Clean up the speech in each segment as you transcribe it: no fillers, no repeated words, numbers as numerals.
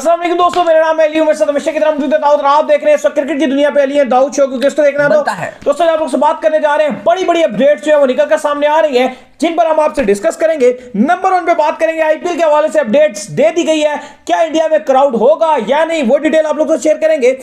अस्सलाम वालेकुम दोस्तों, मेरा नाम है अली। मेरे साथ हमेशा की तरह मौजूद है दाऊद और आप देख रहे हैं क्रिकेट की दुनिया पे अली है दाऊद शो, क्योंकि इसको देखना तो दोस्तों आप लोग से बात करने जा रहे हैं। बड़ी बड़ी अपडेट्स जो है वो निकल कर सामने आ रही है, जिन पर हम आपसे डिस्कस करेंगे। नंबर 1 पे बात करेंगे, आईपीएल के हवाले से अपडेट्स दे दी गई है। क्या इंडिया में क्राउड होगा या नहीं, वो डिटेल आप लोगों से शेयर करेंगे।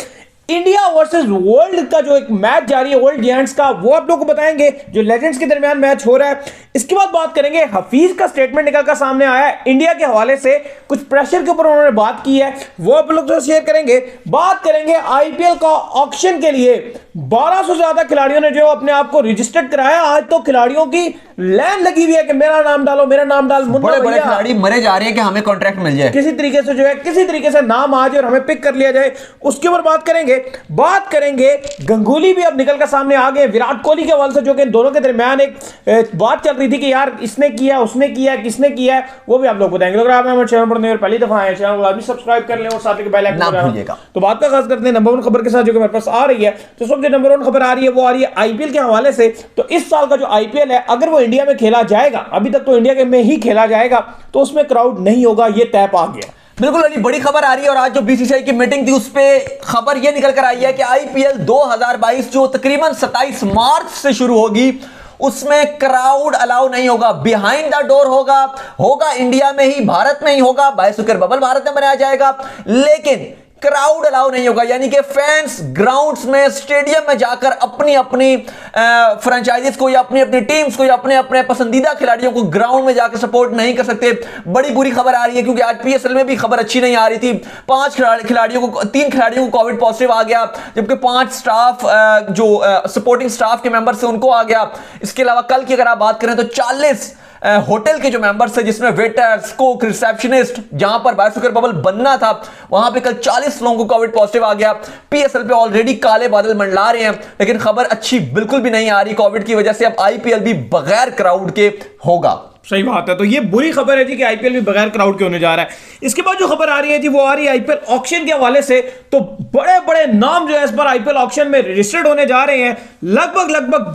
इंडिया वर्सेस वर्ल्ड का जो एक मैच जारी है वर्ल्ड जायंट्स का, वो आप लोगों को बताएंगे, जो लेजेंड्स के दरमियान मैच हो रहा है। इसके बाद बात करेंगे, हफीज का स्टेटमेंट निकल कर सामने आया है इंडिया के हवाले से, कुछ प्रेशर के ऊपर उन्होंने बात की है, वो आप लोग शेयर करेंगे। बात करेंगे आईपीएल का ऑक्शन के लिए 1200 से ज्यादा खिलाड़ियों ने जो अपने आप को रजिस्टर्ड कराया। आज तो खिलाड़ियों की लाइन लगी हुई है कि मेरा नाम डालो, मेरा नाम डाल। बड़े बड़े खिलाड़ी मरे जा रहे हैं कि हमें कॉन्ट्रैक्ट मिल जाए, किसी तरीके से जो है, किसी तरीके से नाम आ जाए और हमें पिक कर लिया जाए, उसके ऊपर बात करेंगे। बात करेंगे गंगुली भी अब निकल कर सामने आ गए विराट कोहली के हवाले से, जो कि इन दोनों के दरमियान एक बात चल रही थी कि यार इसने किया, उसने किया, किसने किया है, वो भी आप लोग बताएंगे। अगर आप हमारे चैनल पर नए और पहली दफा आए, चैनल को अभी सब्सक्राइब कर लें और साथ ही बेल आइकन दबाना भूलिएगा। तो बात का खास करते हैं नंबर 1 खबर के साथ, जो कि मेरे पास आ रही है। तो सबसे नंबर 1 खबर आ रही है, वो आ रही है आईपीएल के हवाले से। तो इस साल का जो आईपीएल है, अगर वो इंडिया में खेला जाएगा, अभी तक तो इंडिया में ही खेला जाएगा, तो उसमें क्राउड नहीं होगा, ये तय पा गया। बिल्कुल अली, बड़ी खबर आ रही है। और आज जो बीसीसीआई की मीटिंग थी उस पे खबर यह निकल कर आई है कि आईपीएल 2022 जो तकरीबन 27 मार्च से शुरू होगी, उसमें क्राउड अलाउ नहीं होगा, बिहाइंड द डोर होगा इंडिया में ही, भारत में ही होगा, बायोस्फीयर बबल भारत में बनाया जाएगा, लेकिन क्राउड अलाउ नहीं होगा। यानी कि फैंस ग्राउंड्स में, स्टेडियम में जाकर अपनी अपनी फ्रेंचाइजीज को या अपनी अपनी टीम्स को या अपने अपने पसंदीदा खिलाड़ियों को ग्राउंड में जाकर सपोर्ट नहीं कर सकते। बड़ी बुरी खबर आ रही है, क्योंकि आज पीएसएल में भी खबर अच्छी नहीं आ रही थी। 3 खिलाड़ियों को कोविड पॉजिटिव आ गया, जबकि 5 स्टाफ जो सपोर्टिंग स्टाफ के मेंबर से उनको आ गया। इसके अलावा कल की अगर आप बात करें तो 40 होटल के जो मेंबर्स थे, जिसमें वेटर्स, कुक, रिसेप्शनिस्ट, जहां पर बायोस्फीयर बबल बनना था, वहां पे कल 40 लोगों को कोविड पॉजिटिव आ गया। पीएसएल पे ऑलरेडी काले बादल मंडला रहे हैं, लेकिन खबर अच्छी बिल्कुल भी नहीं आ रही कोविड की वजह से। अब आईपीएल भी बगैर क्राउड के होगा। सही बात है, तो ये बुरी खबर है जी कि आईपीएल भी बगैर क्राउड के होने जा रहा है। इसके बाद जो खबर आ रही है जी, वो आ रही है आईपीएल ऑक्शन के हवाले से। तो बड़े बड़े नाम जो है इस बार आईपीएल ऑक्शन में रजिस्टर्ड होने जा रहे हैं। लगभग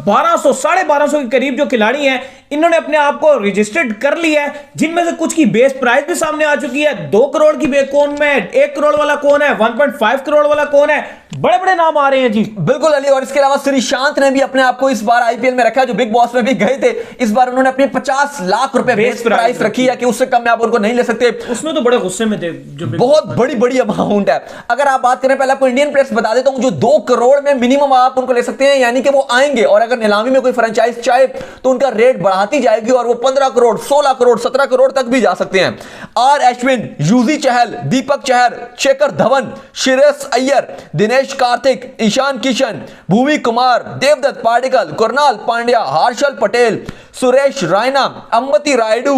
1200 1250 के करीब जो खिलाड़ी हैं, इन्होंने अपने आप को रजिस्टर्ड कर लिया है, जिनमें से कुछ की बेस प्राइस भी सामने आ चुकी है। 2 करोड़ की कौन में, 1 करोड़ वाला कौन है, 1.5 करोड़ वाला कौन है, बड़े बड़े नाम आ रहे हैं जी। बिल्कुल अली, और इसके अलावा श्रीशांत ने भी अपने आप को इस बार आईपीएल में रखा है, जो बिग बॉस में भी गए थे। इस बार उन्होंने अपनी 50 लाख रुपए बेस प्राइस रखी है कि उससे कम में आप उनको नहीं ले सकते। उसमें तो बड़े गुस्से में थे, जो बहुत बड़ी बड़ी अमाउंट है। अगर आप बात करें, पहले आपको इंडियन प्लेयर्स बता देता हूं, जो 2 करोड़ में मिनिमम आप उनको ले सकते हैं, यानी कि वो आएंगे और अगर नीलामी में कोई फ्रेंचाइज चाहे तो उनका रेट बढ़ाती जाएगी और वो 15 करोड़, 16 करोड़, 17 करोड़ तक भी जा सकते हैं। आर अश्विन, यूजी चहल, दीपक चहर, शेखर धवन, श्रेयस अय्यर, दिनेश कार्तिक, ईशान किशन, भूवी कुमार, देवदत्त पाडिक्कल, कुरनाल पांड्या, हर्षल पटेल, सुरेश रैना, अम्बती रायडू,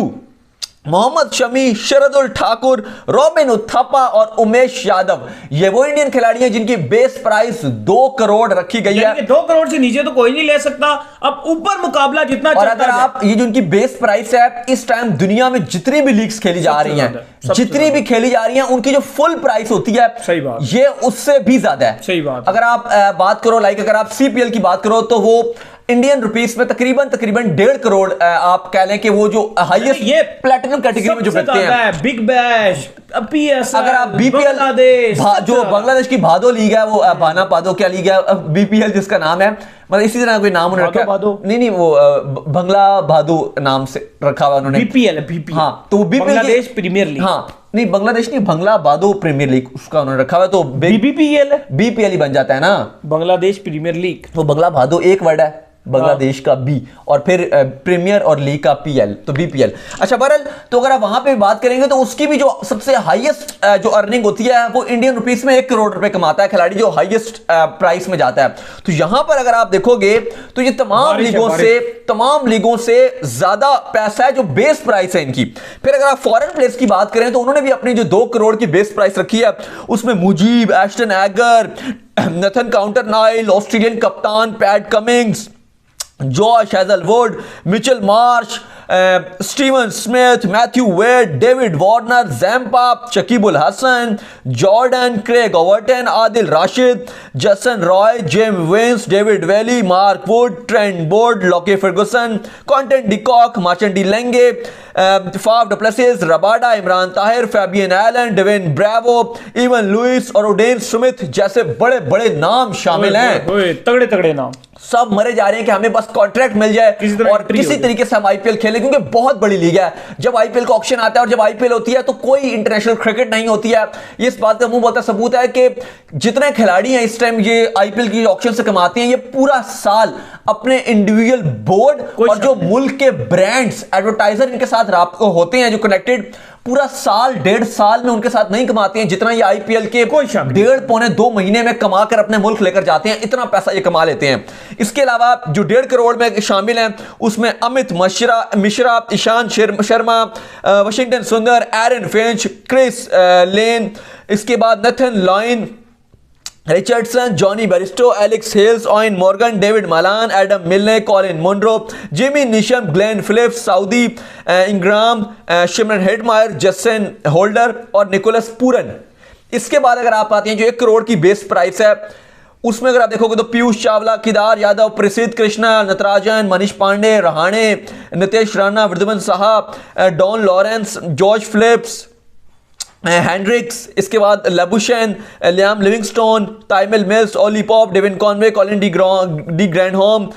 मोहम्मद शमी, शरदुल ठाकुर, रॉबिन उथप्पा और उमेश यादव, ये वो इंडियन खिलाड़ी हैं जिनकी बेस प्राइस 2 करोड़ रखी गई है। 2 करोड़ से नीचे तो कोई नहीं ले सकता। अब ऊपर मुकाबला जितना, और अगर आप ये जो उनकी बेस प्राइस है, इस टाइम दुनिया में जितनी भी लीग्स खेली जा रही हैं, जितनी भी खेली जा रही हैं, उनकी जो फुल प्राइस होती है, सही बात, ये उससे भी ज्यादा है। सही बात। अगर आप बात करो, अगर आप सीपीएल की बात करो, तो वो इंडियन रुपीस में तकरीबन 1.5 करोड़ आप कह लें कि वो जो हाईएस्ट ये प्लेटिनम कैटेगरी में जो बिकते हैं। बिग बैश, पीएस, अगर आप बीपीएल, जो बांग्लादेश की भादो लीग है, वो भाना पादो क्या लीग है, बीपीएल जिसका नाम है, मतलब इसी तरह कोई नाम उन्होंने रखा, नहीं वो बंगला भादो नाम से रखा हुआ उन्होंने, बीपीएल। हाँ, तो बांग्लादेश प्रीमियर लीग, हाँ नहीं बांग्लादेश नहीं, बंगला बादो प्रीमियर लीग उसका उन्होंने रखा हुआ, तो बीपीएल ही बन जाता है ना, बांग्लादेश प्रीमियर लीग। तो बंगला भादो एक वर्ड है, बांग्लादेश का बी, और फिर प्रीमियर और लीग का पीएल, तो बीपीएल। अच्छा बहरहाल, तो अगर आप वहां पे बात करेंगे तो उसकी भी जो सबसे हाईएस्ट जो अर्निंग होती है, वो इंडियन रुपीस में 1 करोड़ रुपए कमाता है खिलाड़ी, जो हाईएस्ट प्राइस में जाता है। तो यहां पर अगर आप देखोगे तो ये तमाम लीगों से ज्यादा पैसा है जो बेस प्राइस है इनकी। फिर अगर आप फॉरेन प्लेयर्स की बात करें तो उन्होंने भी अपनी जो 2 करोड़ की बेस प्राइस रखी है, उसमें Mujeeb, Aston Agar, Nathan Coulter Nile, Australian कप्तान Pat Cummins, Josh Hazlewood, Mitchell Marsh, Steven Smith, Matthew Wade, David Warner, Zampa, Shakibul Hasan, Jordan, Craig Overton, Adil Rashid, Jason Roy, James Vince, David Willey, Mark Wood, Trent Boult, Lockie Ferguson, Quinton de Kock, Marchant de Lange, Faf du Plessis, Rabada, Imran Tahir, Fabian Allen, Dwayne Bravo, Evin Lewis और Odean Smith जैसे बड़े बड़े नाम शामिल हैं। तगड़े तगड़े नाम सब मरे जा रहे हैं कि हमें बस कॉन्ट्रैक्ट मिल जाए और किसी तरीके से हम आईपीएल खेलें, क्योंकि बहुत बड़ी लीग है। जब आईपीएल का ऑक्शन आता है और जब आईपीएल होती है तो कोई इंटरनेशनल क्रिकेट नहीं होती है। ये इस बात का मुंह बोलता सबूत है कि जितने खिलाड़ी हैं इस टाइम ये आईपीएल की ऑक्शन से कमाते हैं, ये पूरा साल अपने इंडिविजुअल बोर्ड और जो मुल्क के ब्रांड्स एडवर्टाइजर इनके साथ होते हैं जो कनेक्टेड, पूरा साल 1.5 साल में उनके साथ नहीं कमाते हैं जितना ये आईपीएल के 1.5-2 महीने में कमा कर अपने मुल्क लेकर जाते हैं। इतना पैसा ये कमा लेते हैं। इसके अलावा जो 1.5 करोड़ में शामिल हैं उसमें Amit Mishra, Ishant Sharma, Washington Sundar, Aaron Finch, Chris Lynn, इसके बाद Nathan Lyon, Richardson, Jonny Bairstow, Alex Hales, Eoin Morgan, David Malan, Adam Milne, Colin Munro, Jimmy Neesham, Glenn Phillips, Southee Ingram, Shimron Hetmyer, Jason Holder और निकोलस पूरन। इसके बाद अगर आप आते हैं जो 1 करोड़ की बेस प्राइस है उसमें अगर आप देखोगे तो Piyush Chawla, Kedar Yadav, Prasidh Krishna, Natarajan, Manish Pandey, Rahane, Nitish Rana, Wriddhiman Saha, Dan Lawrence, George Phillips, Hendricks, इसके बाद Labuschagne, Liam Livingstone, Tymal Mills, Ollie Pope, Devon Conway, Colin de Grandhomme,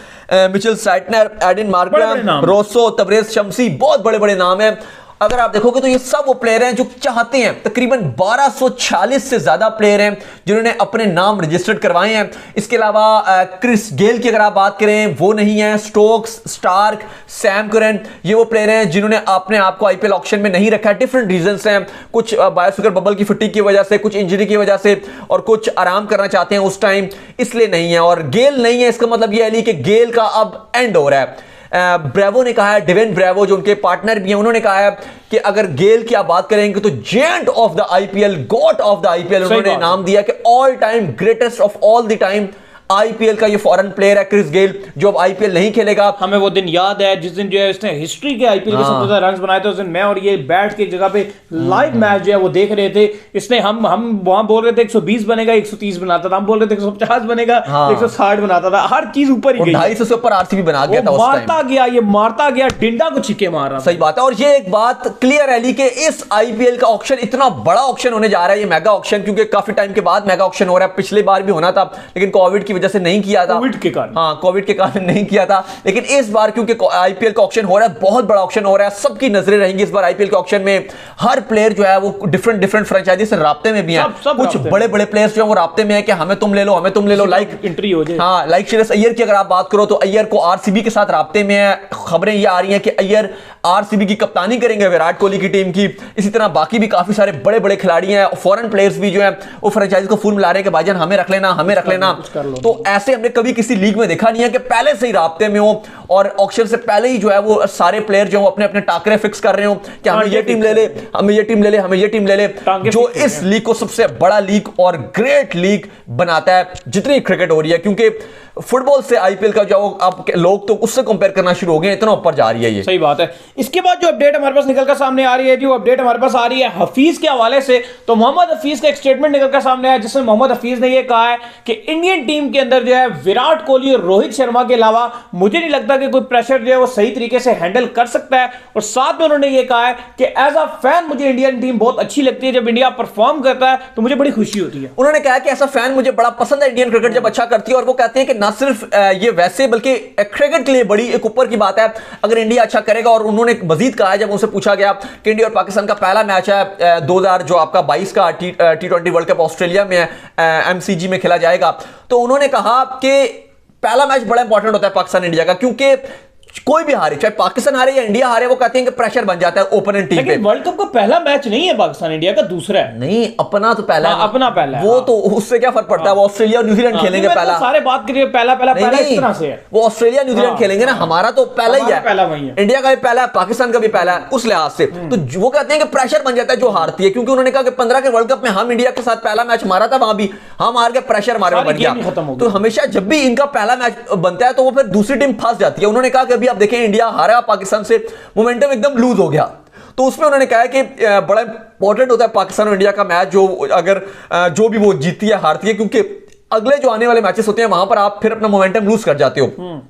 Mitchell Santner, Aiden Markram, Rossouw, Tabraiz Shamsi, बहुत बड़े बड़े नाम हैं। अगर आप देखोगे तो ये सब वो प्लेयर हैं जो चाहते हैं। तकरीबन 1246 से ज्यादा प्लेयर हैं जिन्होंने अपने नाम रजिस्टर्ड करवाए हैं। इसके अलावा क्रिस गेल की अगर आप बात करें वो नहीं है, स्टोक्स, स्टार्क, सैम करन, ये वो प्लेयर हैं जिन्होंने अपने आप को आईपीएल ऑक्शन में नहीं रखा है। डिफरेंट रीजंस हैं, कुछ बायोफिकर बबल की फटीक की वजह से, कुछ इंजरी की वजह से और कुछ आराम करना चाहते हैं उस टाइम, इसलिए नहीं है। और गेल नहीं है, इसका मतलब यह है कि गेल का अब एंड हो रहा है। ब्रेवो ने कहा है, डेविन ब्रेवो जो उनके पार्टनर भी हैं, उन्होंने कहा है कि अगर गेल की आप बात करेंगे तो giant of the IPL, god of the IPL उन्होंने नाम दिया कि all time greatest of all the time IPL का ये फॉरेन प्लेयर है क्रिस गेल, जो अब आईपीएल नहीं खेलेगा। हमें वो दिन याद है जिस दिन जो है उसने हिस्ट्री के आईपीएल के सबसे ज्यादा रन्स बनाए थे। उस दिन मैं और ये बैठ के एक जगह पे लाइव मैच जो है वो देख रहे थे। इसने हम वहां बोल रहे थे 120 बनेगा, 130 बनाता था, हम बोल रहे थे 150 बनेगा, 160 बनाता था, हर चीज ऊपर ही गई। 250 से ऊपर आरसीबी बना गया था, मारता गया डिंडा को छिके मार रहा। सही बात है। और ये एक बात क्लियर है कि इस आईपीएल का ऑक्शन इतना बड़ा ऑक्शन होने जा रहा है, ये मेगा ऑक्शन, क्योंकि काफी टाइम के बाद मेगा ऑक्शन हो रहा है। पिछली बार भी होना था लेकिन कोविड की वजह से नहीं किया था, कोविड के कारण नहीं किया था। लेकिन इस बार क्योंकि आईपीएल का ऑक्शन हो रहा है, बहुत बड़ा ऑक्शन हो रहा है, सबकी नजरें रहेंगी इस बार आईपीएल के ऑक्शन में। हर प्लेयर जो है वो डिफरेंट फ्रेंचाइजी से राब्ते में भी है। कुछ बड़े बड़े प्लेयर्स जो है वो राब्ते में है कि हमें तुम ले लो, हमें तुम ले लो, लाइक एंट्री हो जाए। हाँ, लाइक श्रेयस अय्यर की अगर आप बात करो तो अय्यर को आरसीबी के साथ राब्ते में है। खबरें ये आ रही हैं कि अय्यर आरसीबी की कप्तानी करेंगे विराट कोहली की टीम की। इसी तरह बाकी भी काफी सारे बड़े बड़े खिलाड़ी हैं, फॉरेन प्लेयर्स भी जो है वो फ्रेंचाइजी को फूल मिला रहे हैं कि भाईजान हमें रख लेना, हमें रख लेना। तो ऐसे हमने कभी किसी लीग में देखा नहीं है कि पहले से ही राब्ते में हो और ऑक्शन से पहले ही जो है वो सारे प्लेयर जो अपने अपने टाकरे फिक्स कर रहे हो कि हमें ये टीम ले ले, हमें ये टीम ले ले, हमें ये टीम ले ले, जो इस लीग को सबसे बड़ा लीग और ग्रेट लीग बनाता है जितनी क्रिकेट हो रही है। क्योंकि फुटबॉल से आईपीएल का जो आप लोग तो उससे कंपेयर करना शुरू हो गए, इतना ऊपर जा रही है ये। सही बात है। इसके बाद जो अपडेट हमारे पास निकलकर सामने आ रही है, जो अपडेट हमारे पास आ रही है हफीज के हवाले से, तो मोहम्मद हफीज का एक स्टेटमेंट निकलकर सामने आया जिसमें मोहम्मद हफीज ने यह कहा है कि इंडियन टीम के अंदर जो है विराट कोहली और रोहित शर्मा के अलावा मुझे नहीं लगता कि कोई प्रेशर जो है वो सही तरीके से हैंडल कर सकता है। और साथ में उन्होंने ये कहा है कि एज अ फैन मुझे इंडियन टीम बहुत अच्छी लगती है, जब इंडिया परफॉर्म करता है तो मुझे बड़ी खुशी होती है। उन्होंने कहा कि ऐसा फैन मुझे बड़ा पसंद है इंडियन क्रिकेट जब अच्छा करती है। और वो कहते हैं कि ना सिर्फ ये वैसे बल्कि क्रिकेट के लिए बड़ी एक ऊपर की बात है अगर इंडिया अच्छा करेगा। और उन्होंने मजीद कहा जब उनसे पूछा गया कि इंडिया और पाकिस्तान का पहला मैच है 2000 जो आपका 22 का T20 वर्ल्ड कप ऑस्ट्रेलिया में एमसीजी में खेला जाएगा, तो उन्होंने कहा कि पहला मैच बड़ा इंपॉर्टेंट होता है पाकिस्तान इंडिया का, क्योंकि कोई भी हारे, चाहे पाकिस्तान हारे या इंडिया हारे, वो कहते हैं कि प्रेशर बन जाता है ओपोनेंट टीम पे। वर्ल्ड कप का पहला मैच नहीं है पाकिस्तान इंडिया का, दूसरा है। नहीं, अपना तो पहला है, अपना पहला है। वो तो उससे क्या फर्क पड़ता है, वो ऑस्ट्रेलिया और न्यूजीलैंड खेलेंगे पहला। सारे बात करिए पहला इस तरह से है, वो ऑस्ट्रेलिया न्यूजीलैंड खेलेंगे ना, हमारा तो पहला ही है, पहला वही है। इंडिया का भी पहला है, पाकिस्तान का भी पहला है, उस लिहाज से तो वो कहते हैं कि प्रेशर बन जाता है जो हारती है। क्योंकि उन्होंने कहा कि 15 के वर्ल्ड कप में हम इंडिया के साथ पहला मैच मारा था, वहां भी हम हार गए, प्रेशर हमारे में बन गया। तो हमेशा जब भी इनका पहला मैच बनता है तो वो फिर दूसरी टीम फंस जाती है। उन्होंने कहा कि अभी आप देखें इंडिया हारा पाकिस्तान से, मोमेंटम एकदम लूज हो गया। तो उसमें उन्होंने कहा कि बड़ा इंपॉर्टेंट होता है पाकिस्तान और इंडिया का मैच, जो अगर जो भी वो जीती है हारती है, क्योंकि अगले जो आने वाले मैचेस होते हैं वहां पर आप फिर अपना मोमेंटम लूज कर जाते हो।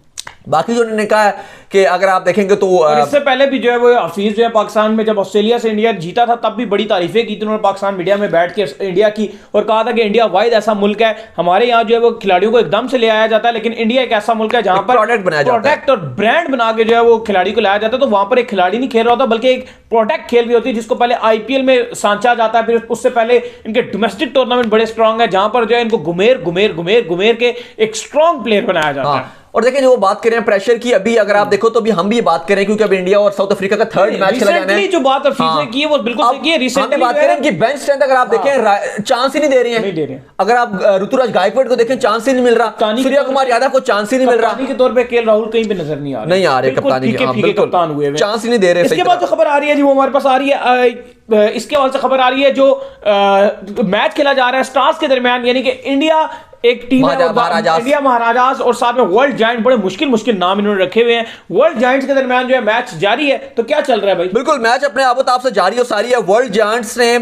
बाकी जो उन्होंने कहा है कि अगर आप देखेंगे तो इससे पहले भी जो है वो हफीज जो है पाकिस्तान में जब ऑस्ट्रेलिया से इंडिया जीता था तब भी बड़ी तारीफें की थी उन्होंने पाकिस्तान मीडिया में बैठ के इंडिया की, और कहा था कि इंडिया वाहिद ऐसा मुल्क है, हमारे यहाँ जो है वो खिलाड़ियों को एकदम से ले आया जाता है, लेकिन इंडिया एक ऐसा मुल्क है जहां पर प्रोडक्ट और ब्रांड बना के जो है वो खिलाड़ी को लाया जाता है। तो वहां पर एक खिलाड़ी नहीं खेल रहा होता बल्कि एक प्रोडक्ट खेल भी होती है जिसको पहले आईपीएल में सांचा जाता है, फिर उससे पहले इनके डोमेस्टिक टूर्नामेंट बड़े स्ट्रांग है जहां पर जो है इनको घुमेर के एक स्ट्रांग प्लेयर बनाया जाता है। और देखें जो वो बात कर रहे हैं प्रेशर की, अभी अगर आप देखो तो अभी हम भी बात करें क्योंकि अब इंडिया और साउथ अफ्रीका का थर्ड मैच खेला जाना है। जो बात हफीज ने की है वो बिल्कुल सही है। रिसेंटली बात करें कि बेंच स्ट्रेंथ अगर आप देखें चांस ही नहीं दे रही है। अगर आप ऋतुराज गायकवाड़ को देखें चांस ही नहीं मिल रहा, सूर्या कुमार यादव को चांस ही नहीं मिल रहा, कप्तानी के तौर पे केएल राहुल कहीं भी नजर नहीं आ रहे कप्तानी के कप्तान हुए, चांस ही नहीं दे रहे। इसके बाद जो खबर आ रही है जी वो हमारे पास आ रही है, इसके हवाले से खबर आ रही है जो मैच खेला जा रहा है स्टार्स के दरमियान, यानी कि इंडिया एक टीम है इंडिया महाराजास और साथ में वर्ल्ड जायंट, बड़े मुश्किल नाम इन्होंने रखे हुए हैं। वर्ल्ड जायंट्स के दरमियान जो है मैच जारी है, तो क्या चल रहा है भाई? बिल्कुल मैच अपने आबोताब से जारी और सारी है। वर्ल्ड जायंट्स ने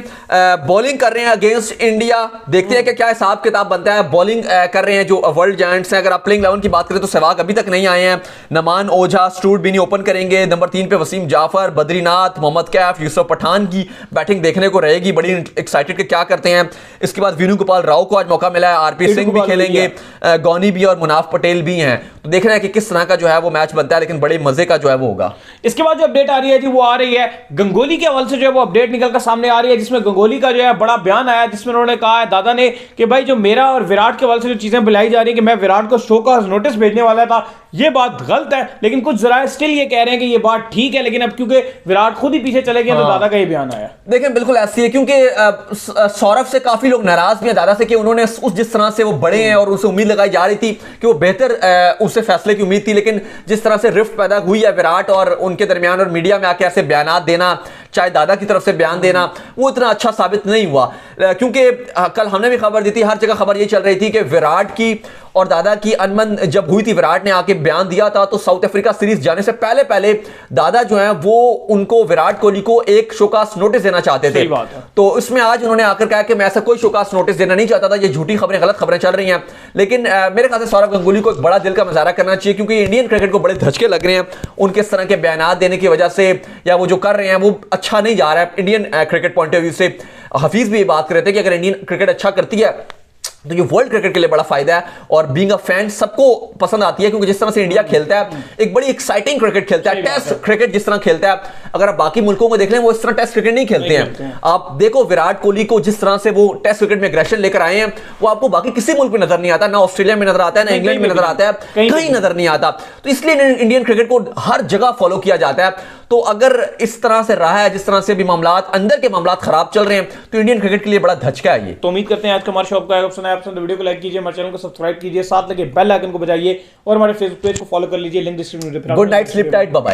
बॉलिंग कर रहे हैं अगेंस्ट इंडिया, देखते हैं कि क्या हिसाब किताब बनता है। बॉलिंग कर रहे हैं जो वर्ल्ड जायंट्स हैं। अगर आप प्लेइंग 11 की बात करें तो सहवाग अभी तक नहीं आए हैं, नमान ओझा स्टूर्ट बिनी ओपन करेंगे, नंबर 3 पे वसीम जाफर, बद्रीनाथ, मोहम्मद कैफ, यूसुफ पठान की बैटिंग देखने को रहेगी, बड़ी एक्साइटेड के क्या करते हैं। इसके बाद वेणु गोपाल राव को आज मौका मिला है, आरपी सिंह भी खेलेंगे, गौनी भी और मुनाफ पटेल भी हैं, तो देख रहे हैं कि किस तरह का जो है वो मैच बनता है, लेकिन बड़े मजे का जो है वो होगा। इसके बाद जो अपडेट आ रही है जी वो आ रही है गंगोली के हवाले से जो है वो अपडेट निकलकर सामने आ रही है, जिसमें गंगोली का जो है बड़ा बयान आया जिसमें उन्होंने कहा है दादा ने कि भाई जो मेरा और विराट के हवाले से जो चीजें बुलाई जा रही है कि मैं विराट को शो का नोटिस भेजने वाला था, ये बात गलत है, लेकिन कुछ जराए स्टिल ये कह रहे हैं कि ये बात ठीक है, लेकिन अब क्योंकि विराट खुद ही पीछे चले गए तो दादा का ये बयान आया। देखें बिल्कुल ऐसी है, क्योंकि सौरभ से काफी लोग नाराज भी हैं दादा से कि उन्होंने उस जिस तरह से वो बड़े हैं और उनसे उम्मीद लगाई जा रही थी कि वो बेहतर उससे फैसले की उम्मीद थी, लेकिन जिस तरह से रिफ्ट पैदा हुई है विराट और उनके दरमियान और मीडिया में आके ऐसे बयान देना, चाहे दादा की तरफ से बयान देना, वो इतना अच्छा साबित नहीं हुआ। क्योंकि कल हमने भी खबर दी थी, हर जगह खबर ये चल रही थी कि विराट की और दादा की अनबन जब हुई थी, विराट ने आके बयान दिया था तो साउथ अफ्रीका सीरीज जाने से पहले दादा जो है वो उनको विराट कोहली को एक शोकास नोटिस देना चाहते थे। तो इसमें आज उन्होंने आकर कहा कि मैं ऐसा कोई शोकास नोटिस देना नहीं चाहता था, ये झूठी खबरें गलत खबरें चल रही हैं। लेकिन मेरे ख्याल से सौरभ गंगुली को एक बड़ा दिल का मुजाहरा करना चाहिए, क्योंकि इंडियन क्रिकेट को बड़े धचके लग रहे हैं उनके इस तरह के बयान देने की वजह से, या वो जो कर रहे हैं वो अच्छा नहीं जा रहा है Indian cricket point of view से। हफीज भी ये बात कर रहे थे कि अगर इंडियन क्रिकेट अच्छा करती है तो ये वर्ल्ड क्रिकेट के लिए बड़ा फायदा है, और बीइंग अ फैन सबको पसंद आती है, क्योंकि जिस तरह से इंडिया खेलता है एक बड़ी एक्साइटिंग क्रिकेट खेलता है, टेस्ट क्रिकेट जिस तरह खेलता है। अगर आप बाकी मुल्कों को देख लें वो इस तरह टेस्ट क्रिकेट नहीं खेलते हैं। आप देखो विराट कोहली को जिस तरह से वो टेस्ट क्रिकेट में एग्रेशन लेकर आए हैं, वो आपको बाकी किसी मुल्क में नजर नहीं आता, ना ऑस्ट्रेलिया में नजर आता है, ना इंग्लैंड में नजर आता है, कहीं नजर नहीं आता। तो इसलिए इंडियन क्रिकेट को हर जगह फॉलो किया जाता है। तो अगर इस तरह से रहा है, जिस तरह से भी मामलात अंदर के मामलात खराब चल रहे हैं, तो इंडियन क्रिकेट के लिए बड़ा धचका है ये। तो उम्मीद करते हैं आज का हमारा शो आपको आएगा पसंद आया, पसंद तो वीडियो को लाइक कीजिए, हमारे चैनल को सब्सक्राइब कीजिए, साथ लगे बेल आइकन को बजाइए और हमारे फेसबुक पेज को फॉलो कर लीजिए, लिंक डिस्क्रिप्शन में। Good night, sleep tight, bye bye.